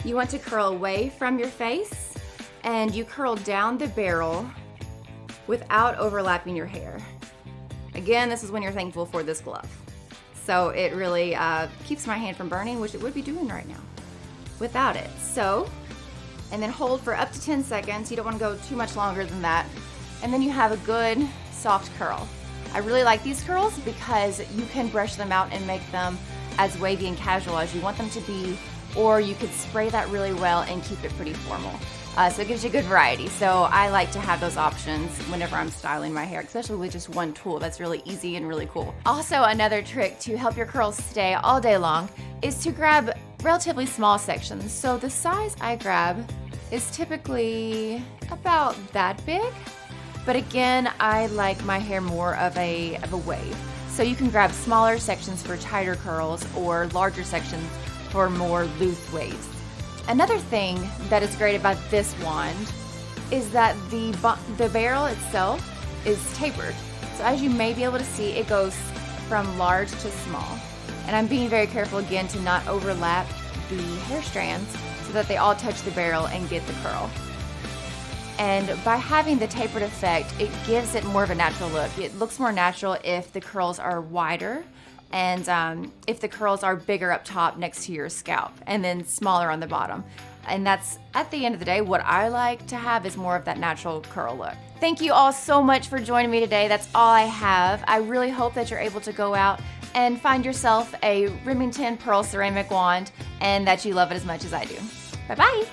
You want to curl away from your face, and you curl down the barrel without overlapping your hair. Again, this is when you're thankful for this glove. So it really keeps my hand from burning, which it would be doing right now without it. So, and then hold for up to 10 seconds. You don't want to go too much longer than that. And then you have a good soft curl. I really like these curls because you can brush them out and make them as wavy and casual as you want them to be, or you could spray that really well and keep it pretty formal. So it gives you a good variety. So I like to have those options whenever I'm styling my hair, especially with just one tool. That's really easy and really cool. Also, another trick to help your curls stay all day long is to grab relatively small sections. So the size I grab is typically about that big, but again, I like my hair more of a wave. So you can grab smaller sections for tighter curls or larger sections for more loose waves. Another thing that is great about this wand is that the barrel itself is tapered. So as you may be able to see, it goes from large to small. And I'm being very careful again to not overlap the hair strands so that they all touch the barrel and get the curl. And by having the tapered effect, it gives it more of a natural look. It looks more natural if the curls are wider and if the curls are bigger up top next to your scalp and then smaller on the bottom. And that's, at the end of the day, what I like to have is more of that natural curl look. Thank you all so much for joining me today. That's all I have. I really hope that you're able to go out and find yourself a Remington Pearl ceramic wand and that you love it as much as I do. Bye-bye.